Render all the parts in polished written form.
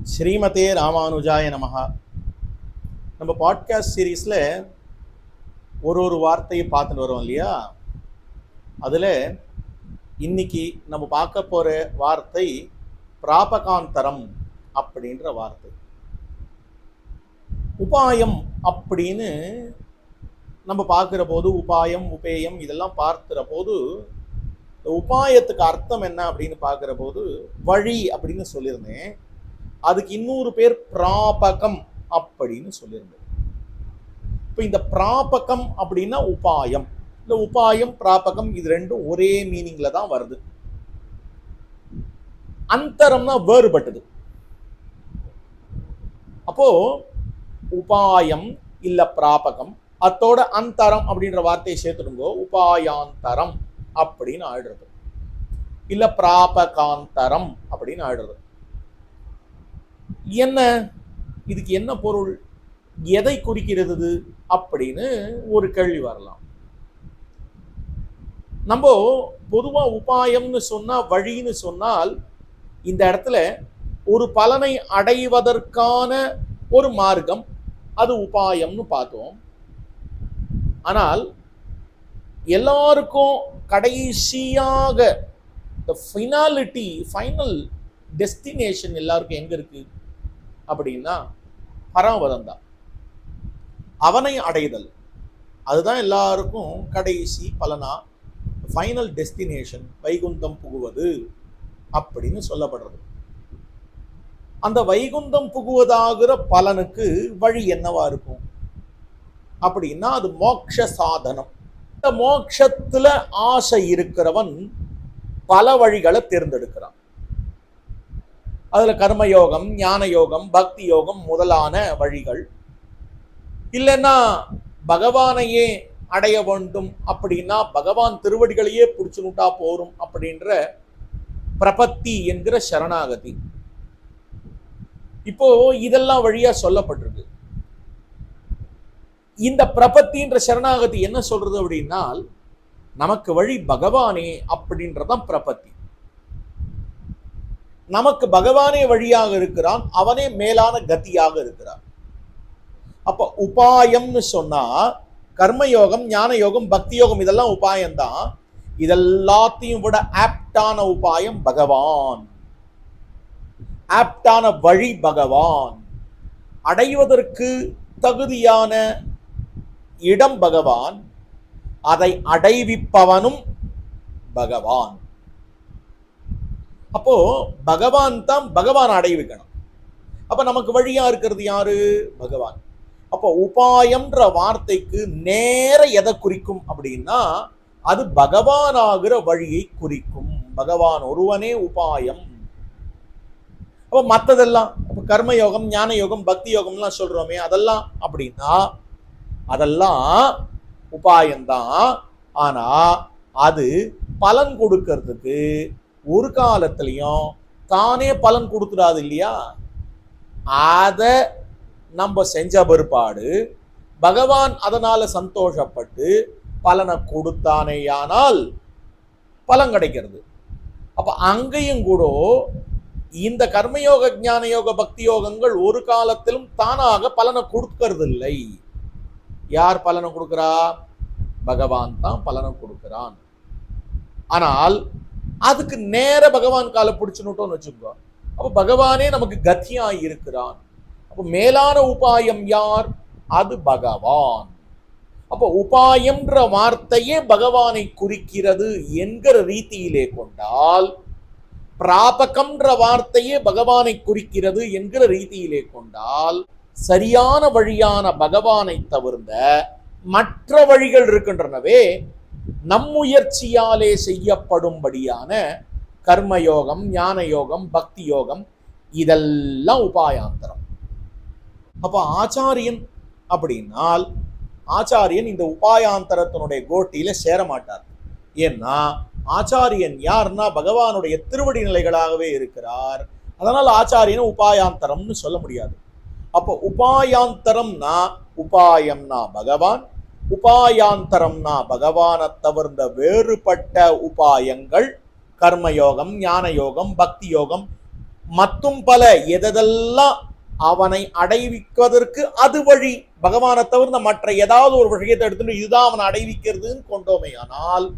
ஸ்ரீமதே ராமானுஜாய நமஹா. நம்ம பாட்காஸ்ட் சீரீஸில் ஒரு வார்த்தையை பார்த்துட்டு வரோம் இல்லையா? அதில் இன்னைக்கு நம்ம பார்க்க போகிற வார்த்தை பிராபகாந்தரம் அப்படின்ற வார்த்தை. உபாயம் அப்படின்னு நம்ம பார்க்குற போது, உபாயம் உபேயம் இதெல்லாம் பார்க்குற போது, உபாயத்துக்கு அர்த்தம் என்ன அப்படின்னு பார்க்குற போது வழி அப்படின்னு சொல்லியிருந்தேன். அதுக்கு இன்னொரு பேர் பிராபகம் அப்படின்னு சொல்லியிருந்தேன். இப்போ இந்த பிராபகம் அப்படின்னா உபாயம். இந்த உபாயம் பிராபகம் இது ரெண்டும் ஒரே மீனிங்ல தான் வருது. அந்தரம்னா வேறுபட்டது. அப்போ உபாயம் இல்ல பிராபகம், அத்தோட அந்தரம் அப்படின்ற வார்த்தையை சேர்த்துடுங்கோ, உபாயாந்தரம் அப்படின்னு ஆயிடுறது, இல்ல பிராபகாந்தரம் அப்படின்னு ஆயிடுறது. என்ன இதுக்கு என்ன பொருள், எதை குறிக்கிறது அப்படின்னு ஒரு கேள்வி வரலாம். நம்ம பொதுவா உபாயம்னு சொன்னா, வழின்னு சொன்னால், இந்த இடத்துல ஒரு பலனை அடைவதற்கான ஒரு மார்க்கம், அது உபாயம்னு பார்த்தோம். ஆனால் எல்லாருக்கும் கடைசியாக ஃபைனாலிட்டி, ஃபைனல் டெஸ்டினேஷன் எல்லாருக்கும் எங்க இருக்கு அப்படின்னா பரமபதம் தான். அவனை அடைதல், அதுதான் எல்லாருக்கும் கடைசி பலனா, ஃபைனல் டெஸ்டினேஷன், வைகுந்தம் புகுவது அப்படின்னு சொல்லப்படுறது. அந்த வைகுந்தம் புகுவதாகிற பலனுக்கு வழி என்னவா இருக்கும் அப்படின்னா அது மோட்ச சாதனம். இந்த மோட்சத்துல ஆசை இருக்கிறவன் பல வழிகளை தேர்ந்தெடுக்கிறான். அதுல கர்மயோகம், ஞான யோகம், பக்தி யோகம் முதலான வழிகள். இல்லைன்னா பகவானையே அடைய வேண்டும் அப்படின்னா பகவான் திருவடிகளையே பிடிச்சுட்டா போரும் அப்படின்ற பிரபத்தி என்கிற சரணாகதி. இப்போ இதெல்லாம் வழியா சொல்லப்பட்டிருக்கு. இந்த பிரபத்தின்ற சரணாகதி என்ன சொல்றது அப்படின்னா, நமக்கு வழி பகவானே அப்படின்றதான் பிரபத்தி. நமக்கு பகவானே வழியாக இருக்கிறான், அவனே மேலான கதியாக இருக்கிறான். அப்ப உபாயம்னு சொன்னா கர்மயோகம், ஞான யோகம், பக்தி யோகம் இதெல்லாம் உபாயம்தான். இதெல்லாத்தையும் விட ஆப்டான உபாயம் பகவான், ஆப்டான வழி பகவான், அடைவதற்கு தகுதியான இடம் பகவான், அதை அடைவிப்பவனும் பகவான். அப்போ பகவான் தான் பகவான் அடைவிக்கணும். அப்ப நமக்கு வழியா இருக்கிறது யாரு? பகவான். அப்போ உபாயம்ன்ற வார்த்தைக்கு நேர எதை குறிக்கும் அப்படின்னா அது பகவான் ஆகிற வழியை குறிக்கும். பகவான் ஒருவனே உபாயம். அப்ப மற்றதெல்லாம், கர்மயோகம், ஞான யோகம், பக்தி யோகம்லாம் சொல்றோமே, அதெல்லாம் அப்படின்னா அதெல்லாம் உபாயம்தான். ஆனா அது பலன் கொடுக்கறதுக்கு ஒரு காலத்திலையும் தானே பலன் கொடுத்துடாது இல்லையா? அதை நம்ம செஞ்ச பிற்பாடு பகவான் அதனால சந்தோஷப்பட்டு பலனை கொடுத்தானேயானால் பலன் கிடைக்கிறது. அப்ப அங்கேயும் கூட இந்த கர்மயோக, ஞான யோக, பக்தி யோகங்கள் ஒரு காலத்திலும் தானாக பலனை கொடுக்கறது இல்லை. யார் பலனை கொடுக்கிறா? பகவான் தான் பலனை கொடுக்கிறான். ஆனால் அதுக்கு நேர பகவான் காலை பிடிச்சுட்டோம்னு வச்சுக்கோ, அப்ப பகவானே நமக்கு கத்தியா இருக்கிறான். அப்ப மேலான உபாயம் யார்? அது பகவான். அப்ப உபாயம்ன்ற வார்த்தையே பகவானை குறிக்கிறது என்கிற ரீதியிலே கொண்டால், பிராபகம்ன்ற வார்த்தையே பகவானை குறிக்கிறது என்கிற ரீதியிலே கொண்டால், சரியான வழியான பகவானை தவிர்ந்த மற்ற வழிகள் இருக்கின்றனவே, நம் முயற்சியாலே செய்யப்படும்படியான கர்மயோகம், ஞான யோகம், பக்தி யோகம் இதெல்லாம் உபாயாந்தரம். அப்ப ஆச்சாரியன் அப்படின்னால் ஆச்சாரியன் இந்த உபாயாந்தரத்தினுடைய கோட்டியில சேர மாட்டார். ஏன்னா ஆச்சாரியன் யார்னா பகவானுடைய திருவடி நிலைகளாகவே இருக்கிறார். அதனால் ஆச்சாரியனை உபாயாந்தரம்னு சொல்ல முடியாது. அப்போ உபாயாந்தரம்னா, உபாயம்னா பகவான், உபாயாந்தரம்னா பகவானை தவிர்ந்த வேறுபட்ட உபாயங்கள், கர்மயோகம், ஞான யோகம், பக்தி யோகம் மற்றும் பல எதெல்லாம் அவனை அடைவிப்பதற்கு அது வழி. பகவானை தவிர்த்த மற்ற ஏதாவது ஒரு விஷயத்தை எடுத்துட்டு இதுதான் அவனை அடைவிக்கிறதுன்னு கொண்டோமே ஆனால்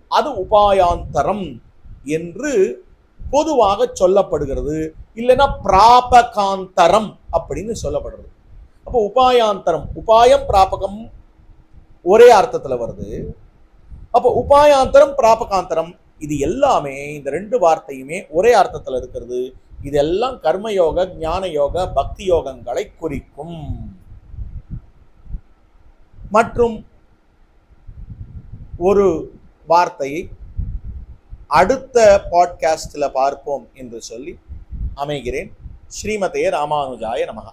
அது உபாயாந்தரம் என்று பொதுவாக சொல்லப்படுகிறது. இல்லைன்னா பிராபகாந்தரம் அப்படின்னு சொல்லப்படுறது. அப்போ உபாயாந்தரம், உபாயம் பிராபகம் ஒரே அர்த்தத்துல வருது. அப்போ உபாயாந்தரம் பிராபகாந்தரம் இது எல்லாமே, இந்த ரெண்டு வார்த்தையுமே ஒரே அர்த்தத்துல இருக்கிறது. இதெல்லாம் கர்மயோக, ஞான யோக, பக்தி யோகங்களை குறிக்கும். மற்றும் ஒரு வார்த்தையை அடுத்த பாட்காஸ்ட்ல பார்ப்போம் என்று சொல்லி அமைகிறேன். ஸ்ரீமதே ராமானுஜாய நமஹ.